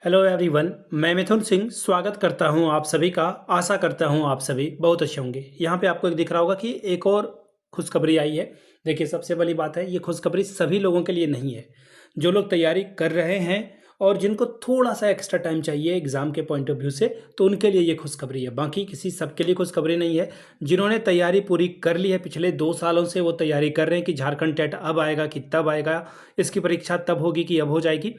Hello everyone, मैं मिथुन सिंह स्वागत करता हूं आप सभी का। आशा करता हूं आप सभी बहुत अच्छे होंगे। यहां पे आपको एक दिख रहा होगा कि एक और खुशखबरी आई है। देखिए, सबसे बड़ी बात है, ये खुशखबरी सभी लोगों के लिए नहीं है। जो लोग तैयारी कर रहे हैं और जिनको थोड़ा सा एक्स्ट्रा टाइम चाहिए एग्जाम के पॉइंट ऑफ व्यू से, तो उनके लिए ये खुशखबरी है। बाकी किसी सबके लिए खुशखबरी नहीं है। जिन्होंने तैयारी पूरी कर ली है, पिछले 2 सालों से वो तैयारी कर रहे हैं कि झारखंड टेट अब आएगा कि तब आएगा, इसकी परीक्षा तब होगी कि अब हो जाएगी,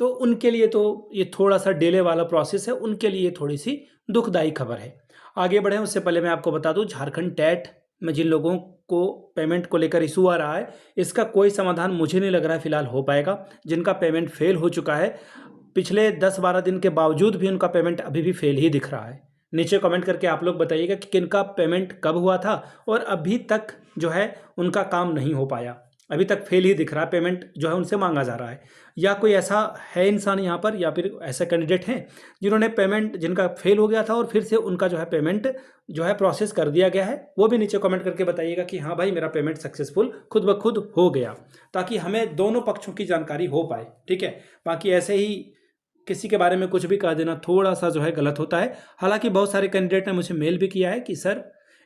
तो उनके लिए तो ये थोड़ा-सा डिले वाला प्रोसेस है, उनके लिए थोड़ी-सी दुखदायी खबर है। आगे बढ़ें उससे पहले मैं आपको बता दूँ, झारखंड टेट में जिन लोगों को पेमेंट को लेकर इश्यू आ रहा है, इसका कोई समाधान मुझे नहीं लग रहा है फिलहाल हो पाएगा। जिनका पेमेंट फेल हो चुका है, पिछले 10-12 दिन के बावजूद भी उनका पेमेंट अभी भी फेल ही दिख रहा है। नीचे कमेंट करके आप लोग बताइएगा कि किनका पेमेंट कब हुआ था और अभी तक जो है उनका काम नहीं हो पाया। अभी तक फेल ही दिख रहा है, पेमेंट जो है उनसे मांगा जा रहा है। या कोई ऐसा है इंसान यहाँ पर, या फिर ऐसे कैंडिडेट हैं जिन्होंने पेमेंट, जिनका फेल हो गया था और फिर से उनका जो है पेमेंट जो है प्रोसेस कर दिया गया है, वो भी नीचे कमेंट करके बताइएगा कि हाँ भाई, मेरा पेमेंट सक्सेसफुल खुद ब खुद हो गया, ताकि हमें दोनों पक्षों की जानकारी हो पाए। ठीक है, बाकी ऐसे ही किसी के बारे में कुछ भी कह देना थोड़ा सा जो है गलत होता है। हालांकि बहुत सारे कैंडिडेट ने मुझे मेल भी किया है कि सर,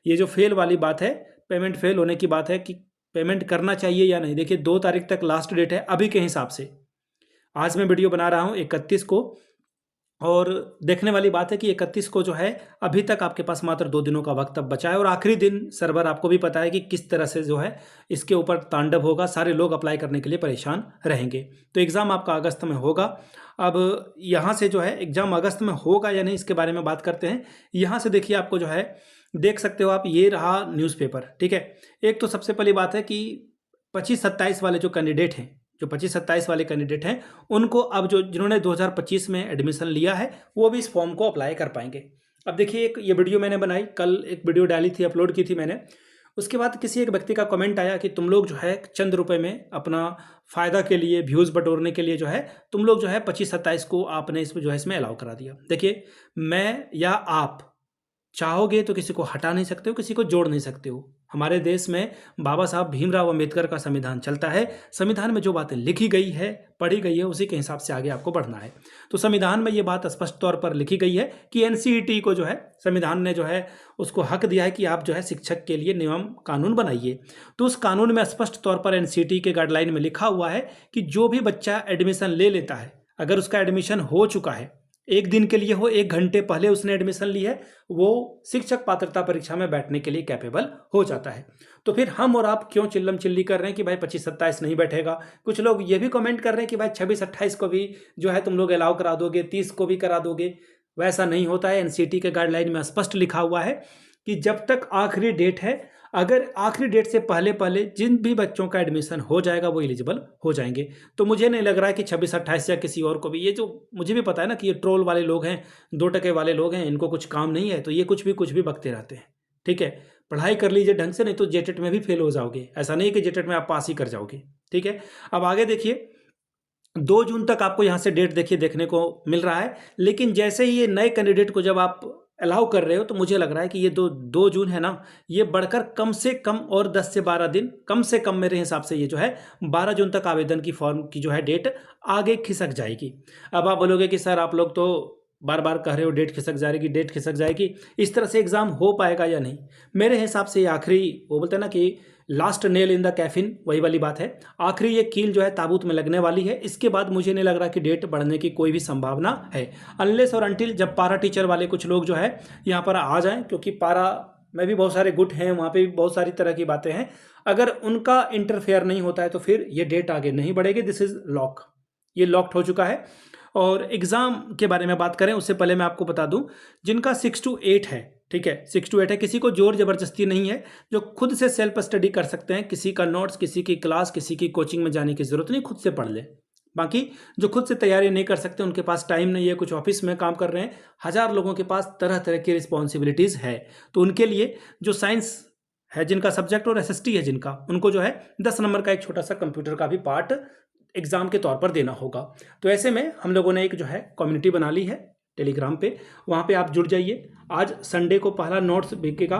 ये जो फेल वाली बात है, पेमेंट फेल होने की बात है, कि पेमेंट करना चाहिए या नहीं। देखिए, 2 तारीख तक लास्ट डेट है अभी के हिसाब से। आज मैं वीडियो बना रहा हूँ 31 को, और देखने वाली बात है कि 31 को जो है अभी तक आपके पास मात्र 2 दिनों का वक्त अब बचा है। और आखिरी दिन सर्वर आपको भी पता है कि किस तरह से जो है इसके ऊपर तांडव होगा, सारे लोग अप्लाई करने के लिए परेशान रहेंगे। तो एग्ज़ाम आपका अगस्त में होगा। अब यहाँ से जो है एग्ज़ाम अगस्त में होगा या नहीं, इसके बारे में बात करते हैं। यहाँ से देखिए, आपको जो है देख सकते हो आप, ये रहा न्यूज़पेपर। ठीक है, एक तो सबसे पहली बात है कि 25-27 वाले जो कैंडिडेट हैं, जो 25-27 वाले कैंडिडेट हैं, उनको अब जो जिन्होंने 2025 में एडमिशन लिया है, वो भी इस फॉर्म को अप्लाई कर पाएंगे। अब देखिए, एक ये वीडियो मैंने बनाई, कल एक वीडियो डाली थी, अपलोड की थी मैंने। उसके बाद किसी एक व्यक्ति का कमेंट आया कि तुम लोग जो है चंद रुपए में अपना फ़ायदा के लिए, व्यूज़ बटोरने के लिए जो है, तुम लोग जो है 25-27 को आपने इसमें जो है इसमें अलाउ करा दिया। देखिए, मैं या आप चाहोगे तो किसी को हटा नहीं सकते हो, किसी को जोड़ नहीं सकते हो। हमारे देश में बाबा साहब भीमराव अंबेडकर का संविधान चलता है। संविधान में जो बातें लिखी गई है, पढ़ी गई है, उसी के हिसाब से आगे आपको बढ़ना है। तो संविधान में ये बात स्पष्ट तौर पर लिखी गई है कि एनसीईटी को जो है संविधान ने जो है उसको हक दिया है कि आप जो है शिक्षक के लिए नियम कानून बनाइए। तो उस कानून में स्पष्ट तौर पर एनसीईटी के गाइडलाइन में लिखा हुआ है कि जो भी बच्चा एडमिशन ले लेता है, अगर उसका एडमिशन हो चुका है, एक दिन के लिए हो, 1 घंटे पहले उसने एडमिशन ली है, वो शिक्षक पात्रता परीक्षा में बैठने के लिए कैपेबल हो जाता है। तो फिर हम और आप क्यों चिल्लम चिल्ली कर रहे हैं कि भाई 25-27 नहीं बैठेगा। कुछ लोग ये भी कमेंट कर रहे हैं कि भाई 26-28 को भी जो है तुम लोग अलाउ करा दोगे, 30 को भी करा दोगे। वैसा नहीं होता है। एनसीटी के गाइडलाइन में स्पष्ट लिखा हुआ है कि जब तक आखिरी डेट है, अगर आखिरी डेट से पहले पहले जिन भी बच्चों का एडमिशन हो जाएगा वो एलिजिबल हो जाएंगे। तो मुझे नहीं लग रहा है कि 26-28 या किसी और को भी, ये जो मुझे भी पता है ना कि ये ट्रोल वाले लोग हैं, 2 टके वाले लोग हैं, इनको कुछ काम नहीं है, तो ये कुछ भी बकते रहते हैं। ठीक है, पढ़ाई कर लीजिए ढंग से, नहीं तो जेटेट में भी फेल हो जाओगे। ऐसा नहीं कि जेटेट में आप पास ही कर जाओगे। ठीक है, अब आगे देखिए, 2 जून तक आपको यहाँ से डेट देखिए देखने को मिल रहा है। लेकिन जैसे ही ये नए कैंडिडेट को जब आप अलाउ कर रहे हो, तो मुझे लग रहा है कि ये 2 जून है ना, ये बढ़कर कम से कम और 10 से 12 दिन, कम से कम मेरे हिसाब से ये जो है 12 जून तक आवेदन की फॉर्म की जो है डेट आगे खिसक जाएगी। अब आप बोलोगे कि सर, आप लोग तो बार बार कह रहे हो डेट खिसक जाएगी, डेट खिसक जाएगी, इस तरह से एग्ज़ाम हो पाएगा या नहीं। मेरे हिसाब से ये आखिरी, वो बोलते हैं ना कि last nail in the caffeine, वही वाली बात है। आखिरी ये कील जो है ताबूत में लगने वाली है। इसके बाद मुझे नहीं लग रहा कि डेट बढ़ने की कोई भी संभावना है, अनलेस और अनटिल जब पारा टीचर वाले कुछ लोग जो है यहाँ पर आ जाएं, क्योंकि पारा में भी बहुत सारे गुट हैं, वहाँ पे भी बहुत सारी तरह की बातें हैं। अगर उनका इंटरफेयर नहीं होता है तो फिर ये डेट आगे नहीं बढ़ेगी। दिस इज़ लॉक, ये लॉक्ड हो चुका है। और एग्ज़ाम के बारे में बात करें उससे पहले मैं आपको बता दूं, जिनका 6 to 8 है, ठीक है, 6 to 8 है, किसी को जोर ज़बरदस्ती नहीं है, जो खुद से सेल्फ स्टडी कर सकते हैं। किसी का नोट्स, किसी की क्लास, किसी की कोचिंग में जाने की ज़रूरत नहीं, खुद से पढ़ ले। बाकी जो खुद से तैयारी नहीं कर सकते, उनके पास टाइम नहीं है, कुछ ऑफिस में काम कर रहे हैं, हज़ार लोगों के पास तरह तरह की रिस्पॉन्सिबिलिटीज़ है, तो उनके लिए जो साइंस है जिनका सब्जेक्ट और एसएसटी है जिनका, उनको जो है 10 नंबर का एक छोटा सा कंप्यूटर का भी पार्ट एग्ज़ाम के तौर पर देना होगा। तो ऐसे में हम लोगों ने एक जो है कम्युनिटी बना ली है टेलीग्राम पे, वहाँ पे आप जुड़ जाइए। आज संडे को पहला नोट्स बिकेगा,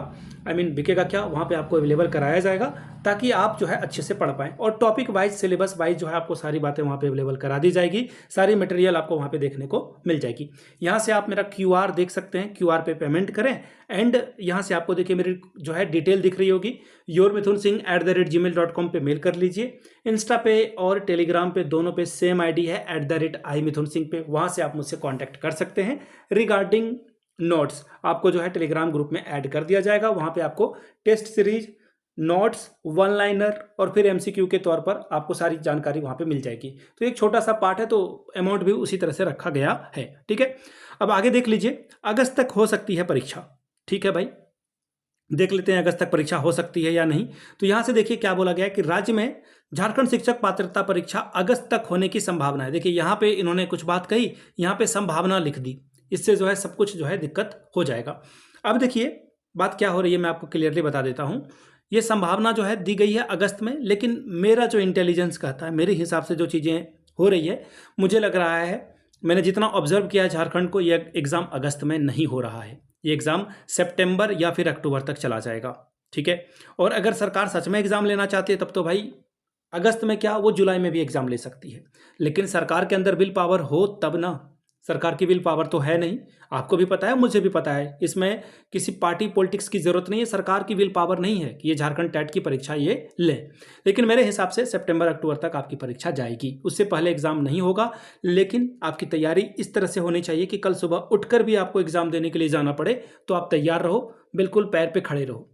बिकेगा क्या, वहाँ पे आपको अवेलेबल कराया जाएगा, ताकि आप जो है अच्छे से पढ़ पाएँ। और टॉपिक वाइज, सिलेबस वाइज जो है आपको सारी बातें वहाँ पे अवेलेबल करा दी जाएगी, सारी मटेरियल आपको वहाँ पे देखने को मिल जाएगी। यहाँ से आप मेरा QR देख सकते हैं, QR पे पेमेंट करें एंड यहाँ से आपको देखिए मेरी जो है डिटेल दिख रही होगी, yourmithunsingh@gmail.com पे मेल कर लीजिए। इंस्टा पे और टेलीग्राम पे दोनों पे सेम ID है @imithunsingh पे, वहाँ से आप मुझसे कॉन्टैक्ट कर सकते हैं। रिगार्डिंग नोट्स आपको जो है टेलीग्राम ग्रुप में ऐड कर दिया जाएगा, वहाँ पे आपको test series, notes, one liner और फिर MCQ के तौर पर आपको सारी जानकारी वहाँ पे मिल जाएगी। तो एक छोटा सा पार्ट है, तो अमाउंट भी उसी तरह से रखा गया है, ठीक है। अब आगे देख लीजिए, अगस्त तक हो सकती है परीक्षा, ठीक है भाई, देख लेते हैं अगस्त तक परीक्षा हो सकती है या नहीं। तो यहाँ से देखिए क्या बोला गया है कि राज्य में झारखंड शिक्षक पात्रता परीक्षा अगस्त तक होने की संभावना है। देखिए यहाँ पे इन्होंने कुछ बात कही, यहाँ पे संभावना लिख दी, इससे जो है सब कुछ जो है दिक्कत हो जाएगा। अब देखिए बात क्या हो रही है, मैं आपको क्लियरली बता देता हूँ। ये संभावना जो है दी गई है अगस्त में, लेकिन मेरा जो इंटेलिजेंस कहता है, मेरे हिसाब से जो चीज़ें हो रही है, मुझे लग रहा है, मैंने जितना ऑब्जर्व किया है झारखंड को, यह एग्ज़ाम अगस्त में नहीं हो रहा है, ये एग्ज़ाम सितंबर या फिर अक्टूबर तक चला जाएगा, ठीक है। और अगर सरकार सच में एग्ज़ाम लेना चाहती है तब तो भाई अगस्त में क्या, वो जुलाई में भी एग्ज़ाम ले सकती है, लेकिन सरकार के अंदर विल पावर हो तब ना। सरकार की विल पावर तो है नहीं, आपको भी पता है, मुझे भी पता है, इसमें किसी पार्टी पॉलिटिक्स की जरूरत नहीं है, सरकार की विल पावर नहीं है कि ये झारखंड टेट की परीक्षा ये लें। लेकिन मेरे हिसाब से सितंबर अक्टूबर तक आपकी परीक्षा जाएगी, उससे पहले एग्जाम नहीं होगा। लेकिन आपकी तैयारी इस तरह से होनी चाहिए कि कल सुबह उठकर भी आपको एग्जाम देने के लिए जाना पड़े तो आप तैयार रहो, बिल्कुल पैर पे खड़े रहो,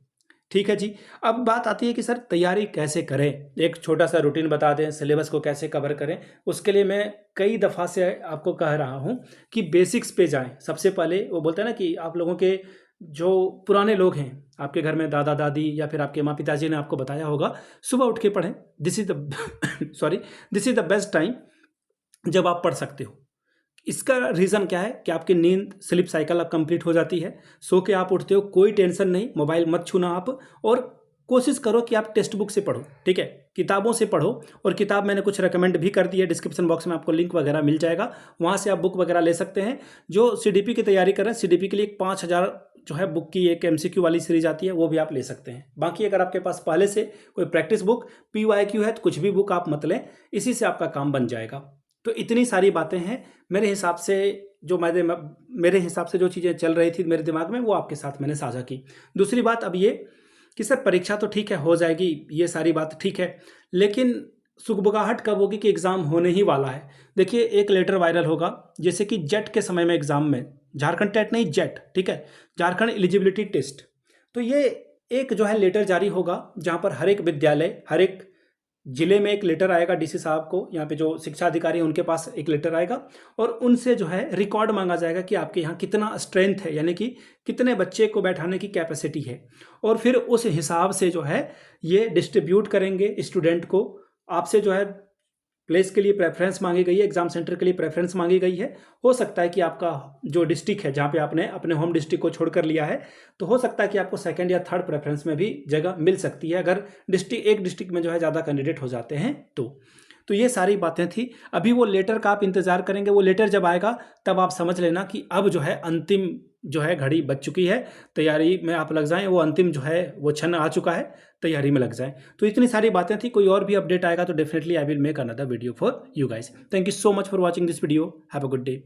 ठीक है जी। अब बात आती है कि सर तैयारी कैसे करें, एक छोटा सा रूटीन बता दें, सिलेबस को कैसे कवर करें। उसके लिए मैं कई दफ़ा से आपको कह रहा हूं कि बेसिक्स पे जाएं। सबसे पहले वो बोलते हैं ना कि आप लोगों के जो पुराने लोग हैं, आपके घर में दादा दादी या फिर आपके माँ पिताजी ने आपको बताया होगा, सुबह उठ के पढ़ें। This is the best time जब आप पढ़ सकते हो। इसका रीज़न क्या है कि आपकी नींद स्लीप साइकिल अब कंप्लीट हो जाती है, सो के आप उठते हो, कोई टेंशन नहीं, मोबाइल मत छूना आप, और कोशिश करो कि आप टेक्स्ट बुक से पढ़ो, ठीक है, किताबों से पढ़ो। और किताब मैंने कुछ रेकमेंड भी कर दी है, डिस्क्रिप्शन बॉक्स में आपको लिंक वगैरह मिल जाएगा, वहाँ से आप बुक वगैरह ले सकते हैं। जो CDP की तैयारी कर रहे हैं, CDP के लिए 5000 जो है बुक की एक MCQ वाली सीरीज आती है, वो भी आप ले सकते हैं। बाकी अगर आपके पास पहले से कोई प्रैक्टिस बुक PYQ है तो कुछ भी बुक आप मत लें, इसी से आपका काम बन जाएगा। तो इतनी सारी बातें हैं मेरे हिसाब से, मेरे हिसाब से जो चीज़ें चल रही थी मेरे दिमाग में, वो आपके साथ मैंने साझा की। दूसरी बात अब ये कि सर परीक्षा तो ठीक है हो जाएगी, ये सारी बात ठीक है, लेकिन सुगबुगाहट कब होगी कि एग्ज़ाम होने ही वाला है। देखिए एक लेटर वायरल होगा, जैसे कि जेट के समय में एग्ज़ाम में, झारखंड टेट नहीं जेट, ठीक है, झारखंड एलिजिबिलिटी टेस्ट, तो ये एक जो है लेटर जारी होगा जहाँ पर हर एक विद्यालय, हर एक जिले में एक लेटर आएगा DC साहब को, यहाँ पे जो शिक्षा अधिकारी हैं उनके पास एक लेटर आएगा, और उनसे जो है रिकॉर्ड मांगा जाएगा कि आपके यहाँ कितना स्ट्रेंथ है, यानी कि कितने बच्चे को बैठाने की कैपेसिटी है, और फिर उस हिसाब से जो है ये डिस्ट्रीब्यूट करेंगे स्टूडेंट को। आपसे जो है प्लेस के लिए प्रेफरेंस मांगी गई है, एग्जाम सेंटर के लिए प्रेफरेंस मांगी गई है। हो सकता है कि आपका जो डिस्ट्रिक्ट है, जहाँ पे आपने अपने होम डिस्ट्रिक्ट को छोड़कर लिया है, तो हो सकता है कि आपको सेकंड या थर्ड प्रेफरेंस में भी जगह मिल सकती है, अगर एक डिस्ट्रिक्ट में जो है ज़्यादा कैंडिडेट हो जाते हैं तो ये सारी बातें थी। अभी वो लेटर का आप इंतज़ार करेंगे, वो लेटर जब आएगा तब आप समझ लेना कि अब जो है अंतिम जो है घड़ी बज चुकी है, तैयारी में आप लग जाएं, वो अंतिम जो है वो क्षण आ चुका है, तैयारी में लग जाएं। तो इतनी सारी बातें थी, कोई और भी अपडेट आएगा तो definitely I will make another video for you guys. Thank you so much for watching this video, have a good day.